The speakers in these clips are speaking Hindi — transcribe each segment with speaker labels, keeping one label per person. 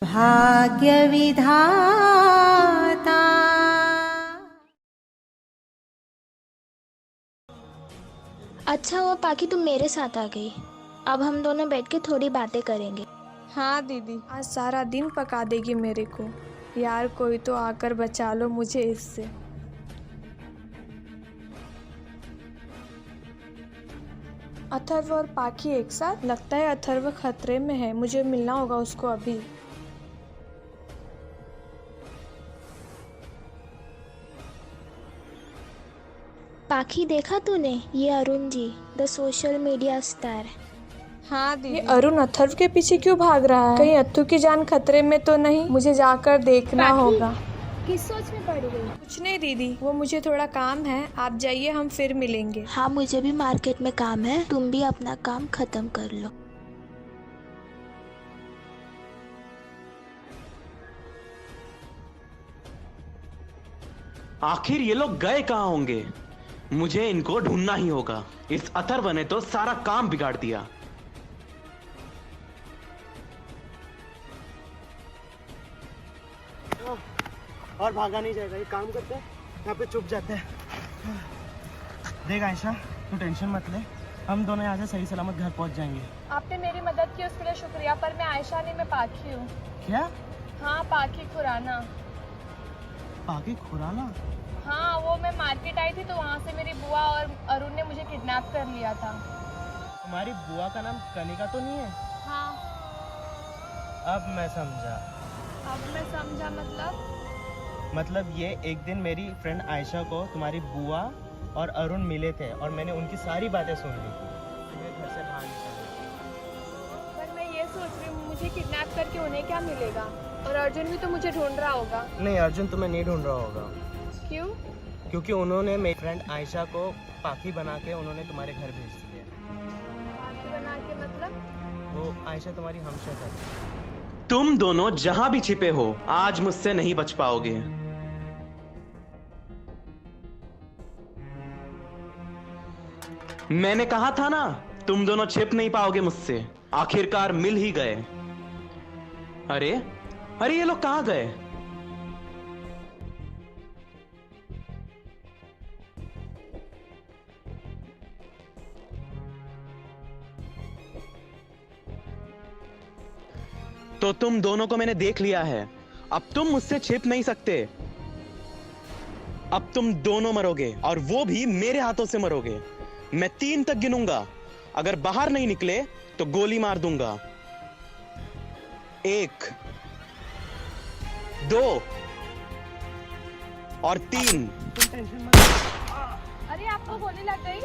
Speaker 1: भाग्य विधाता।
Speaker 2: अच्छा हुआ पाखी तुम मेरे साथ आ गई। अब हम दोनों बैठ के थोड़ी बातें करेंगे।
Speaker 3: हाँ दीदी, आज सारा दिन पका देगी मेरे को। यार कोई तो आकर बचा लो मुझे इससे। अथर्व और पाखी एक साथ? लगता है अथर्व खतरे में है, मुझे मिलना होगा उसको अभी।
Speaker 2: पाखी देखा तूने, ये Arun ji, the social media star.
Speaker 3: हाँ दीदी। ये अरुण अथर्व के पीछे क्यों भाग रहा है? कहीं अत्तू की जान खतरे में तो नहीं? मुझे जाकर देखना होगा।
Speaker 2: किस सोच में पड़ गई?
Speaker 3: कुछ नहीं दीदी, वो मुझे थोड़ा काम है, आप जाइए, हम फिर मिलेंगे।
Speaker 2: हाँ मुझे भी मार्केट में काम है, तुम भी अपना काम खत्म कर लो।
Speaker 4: आखिर ये लोग गए कहाँ होंगे? मुझे इनको ढूंढना ही होगा। इस अथर्व ने तो सारा काम बिगाड़ दिया।
Speaker 5: और भागा नहीं जाएगा, ये काम करते हैं, यहाँ पे चुप जाते हैं। देख आयशा, तू टेंशन मत ले, हम दोनों यहाँ से सही सलामत घर पहुँच जाएंगे।
Speaker 3: आपने मेरी मदद की उसके लिए शुक्रिया, पर मैं आयशा नहीं, मैं पाखी हूँ।
Speaker 5: क्या?
Speaker 3: हाँ पाखी खुराना।
Speaker 5: पाखी खुराना?
Speaker 3: हाँ, वो मैं मार्केट आई थी तो वहाँ से मेरी बुआ और अरुण ने मुझे किडनैप कर लिया था।
Speaker 5: तुम्हारी बुआ का नाम कनिका तो नहीं है?
Speaker 3: हाँ।
Speaker 5: अब मैं समझा।
Speaker 3: अब मैं समझा
Speaker 5: मतलब ये एक दिन मेरी फ्रेंड आयशा को तुम्हारी बुआ और अरुण मिले थे और मैंने उनकी सारी बातें सुन ली। तुम्हें घर से बाहर निकाला।
Speaker 3: पर मैं ये सोच रही हूँ, मुझे किडनैप करके उन्हें क्या मिलेगा? और अर्जुन भी तो मुझे ढूंढ रहा होगा।
Speaker 5: नहीं, अर्जुन तुम्हें नहीं ढूंढ रहा होगा।
Speaker 3: क्यों?
Speaker 5: क्योंकि उन्होंने मेरी फ्रेंड आयशा को पाखी बना के उन्होंने तुम्हारे घर भेज दिया।
Speaker 3: पाखी बना के मतलब?
Speaker 5: वो आयशा तुम्हारी हमशक्ल है।
Speaker 4: तुम दोनों जहां भी छिपे हो, आज मुझसे नहीं बच पाओगे। मैंने कहा था ना, तुम दोनों छिप नहीं पाओगे मुझसे। आखिरकार मिल ही गए। अरे अरे, ये लोग कहां गए? तो तुम दोनों को मैंने देख लिया है, अब तुम मुझसे छिप नहीं सकते। अब तुम दोनों मरोगे, और वो भी मेरे हाथों से मरोगे। मैं 3 तक गिनूंगा, अगर बाहर नहीं निकले तो गोली मार दूंगा। 1, 2 और 3।
Speaker 5: तुम टेंशन मत लो।
Speaker 3: अरे आपको गोली लग गई?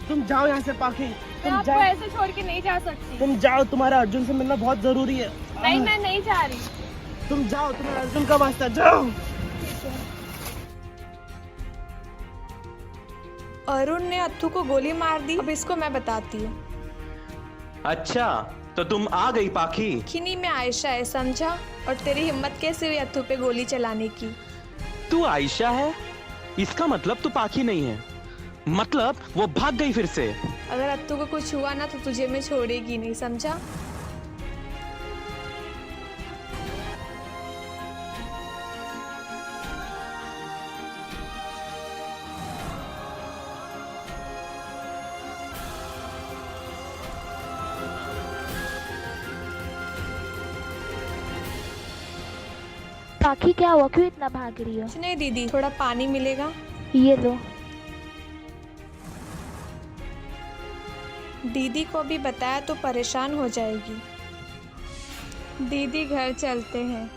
Speaker 5: तुम जाओ यहाँ से पाखी,
Speaker 3: मैं
Speaker 5: तुम
Speaker 3: आपको
Speaker 5: जाओ।
Speaker 3: ऐसे छोड़ के नहीं जा सकती।
Speaker 5: तुम जाओ, तुम्हारा अर्जुन से मिलना बहुत जरूरी है।
Speaker 3: नहीं, मैं नहीं जा रही।
Speaker 5: तुम जाओ, तुम्हारा अर्जुन का वास्ता, जाओ।
Speaker 3: अरुण ने अत्तू को गोली मार दी, अब इसको मैं बताती हूँ।
Speaker 4: अच्छा, तो तुम आ गई पाखी।
Speaker 3: खिनी में आयशा है, समझा? और तेरी हिम्मत कैसे हुई अत्तू पे गोली चलाने की?
Speaker 4: तू आयशा है, इसका मतलब तू पाखी नहीं है। मतलब वो भाग गई फिर से।
Speaker 3: अगर अत्तू को कुछ हुआ ना तो तुझे मैं छोड़ेगी नहीं, समझा?
Speaker 2: पाखी क्या हुआ, क्यों इतना भाग रही हो?
Speaker 3: कुछ नहीं दीदी, थोड़ा पानी मिलेगा?
Speaker 2: ये लो।
Speaker 3: दीदी को भी बताया तो परेशान हो जाएगी। दीदी घर चलते हैं।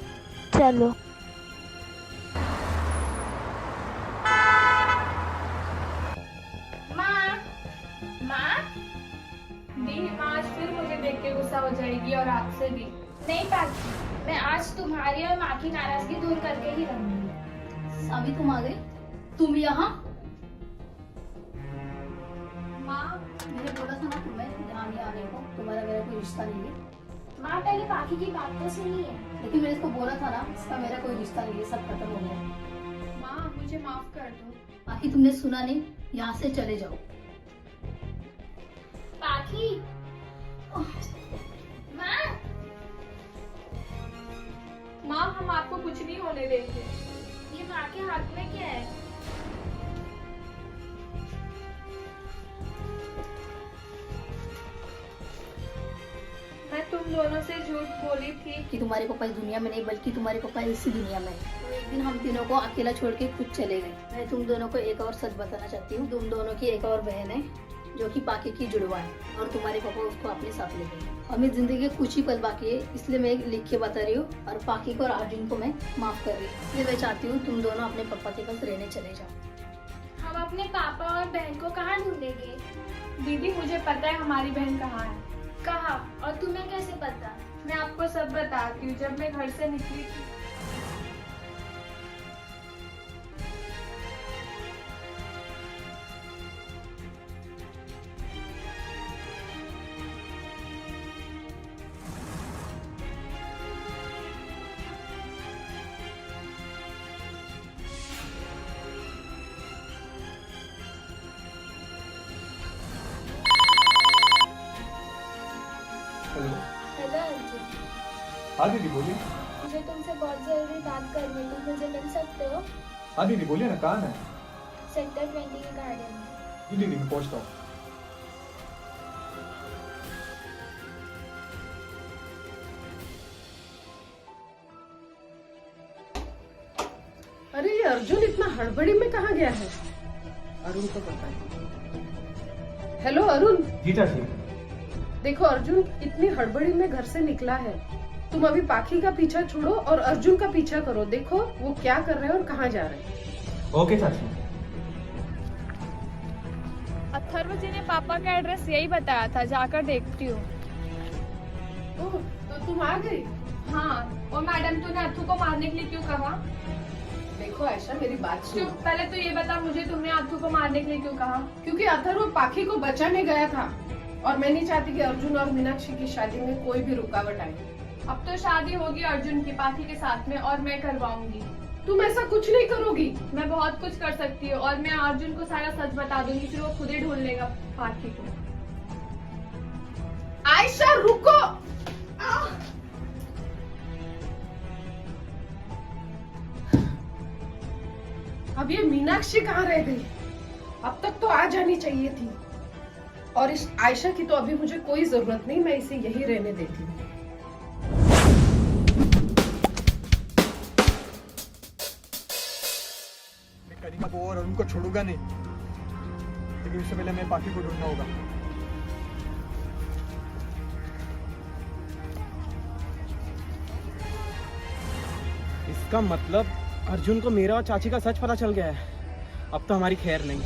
Speaker 2: चलो।
Speaker 3: माँ, दी माँ आज फिर मुझे देख के गुस्सा हो जाएगी और आपसे भी।
Speaker 6: नहीं पाखी, मैं आज तुम्हारी और माँ की नाराजगी दूर करके ही रहूंगी।
Speaker 7: अभी तुम आ गई? तुम यहाँ?
Speaker 3: माँ,
Speaker 7: मैंने बोला था ना तुम्हें यहाँ नहीं आने को, तुम्हारा मेरा कोई रिश्ता नहीं है।
Speaker 6: माँ पहले पाखी की बात तो सुनिए।
Speaker 7: लेकिन मैंने इसको बोला था ना, इसका मेरा कोई रिश्ता नहीं है, सब खत्म हो गया।
Speaker 3: माँ मुझे माफ कर दो।
Speaker 7: बाकी तुमने सुना नहीं, यहाँ से चले जाओ।
Speaker 6: पाखी, माँ,
Speaker 3: होने देंगे।
Speaker 6: ये माँ के हाथ में क्या है?
Speaker 3: मैं तुम दोनों से झूठ बोली थी।
Speaker 7: कि तुम्हारे पापा इस दुनिया में नहीं बल्कि तुम्हारे पापा इसी दुनिया में है। तो एक दिन हम तीनों को अकेला छोड़ के खुद चले गए। मैं तुम दोनों को एक और सच बताना चाहती हूँ। तुम दोनों की एक और बहन है जो कि पाकी की जुड़वा है और तुम्हारे पापा उसको अपने साथ ले गए। हमें जिंदगी के कुछ ही पल बाकी है, इसलिए मैं लिख के बता रही हूँ और पाकी को और अर्जुन को मैं माफ कर रही हूँ। इसलिए मैं चाहती हूँ तुम दोनों अपने पापा के पास रहने चले जाओ।
Speaker 6: हम अपने पापा और बहन को कहाँ ढूंढेंगे?
Speaker 3: दीदी मुझे पता है हमारी बहन कहाँ है।
Speaker 6: कहाँ? और तुम्हें कैसे पता?
Speaker 3: मैं आपको सब बताती हूँ। जब मैं घर से निकली थी
Speaker 1: हेलो।
Speaker 6: हेलो अर्जुन,
Speaker 1: हाँ दीदी बोलिए।
Speaker 6: मुझे तुमसे बहुत जरूरी बात करनी है। तुम मुझे मिल सकते हो?
Speaker 1: हाँ दीदी बोलिए ना, कहाँ है?
Speaker 6: सेक्टर 20 के गार्डन में।
Speaker 1: जी दीदी मैं पहुँचता हूँ।
Speaker 8: अरे ये अर्जुन इतना हड़बड़ी में कहाँ गया है? अरुण को बताइए। हेलो अरुण,
Speaker 1: जी चाची।
Speaker 8: देखो अर्जुन इतनी हड़बड़ी में घर से निकला है। तुम अभी पाखी का पीछा छोड़ो और अर्जुन का पीछा करो। देखो वो क्या कर रहे हैं और कहाँ जा रहे हैं।
Speaker 1: ओके चाची।
Speaker 3: अथर्व जी ने पापा का एड्रेस यही बताया था, जाकर देखती हूँ।
Speaker 8: ओह, तो तुम आ गई?
Speaker 3: हाँ, और मैडम तूने अथु को मारने के लिए क्यों कहा?
Speaker 8: देखो ऐसा मेरी बात सुनो।
Speaker 3: चुप, पहले तो ये बता मुझे, तुमने अथु को मारने के लिए क्यों कहा?
Speaker 8: क्योंकि अथर्व पाखी को बचाने गया था और मैं नहीं चाहती कि अर्जुन और मीनाक्षी की शादी में कोई भी रुकावट आए।
Speaker 3: अब तो शादी होगी अर्जुन की पाखी के साथ में और मैं करवाऊंगी।
Speaker 8: तुम ऐसा कुछ नहीं करोगी।
Speaker 3: मैं बहुत कुछ कर सकती हूँ और मैं अर्जुन को सारा सच बता दूंगी, फिर वो खुद ही ढूंढ लेगा पाखी को।
Speaker 8: आयशा रुको। अब ये मीनाक्षी कहाँ रह गई? अब तक तो आ जानी चाहिए थी। और इस आयशा की तो अभी मुझे कोई जरूरत नहीं, मैं इसे यही रहने देती हूँ।
Speaker 1: मैं करीना को और उनको छोड़ूंगा नहीं, लेकिन उससे पहले मैं पाखी को ढूंढना होगा।
Speaker 5: इसका मतलब अर्जुन को मेरा और चाची का सच पता चल गया है। अब तो हमारी खैर नहीं।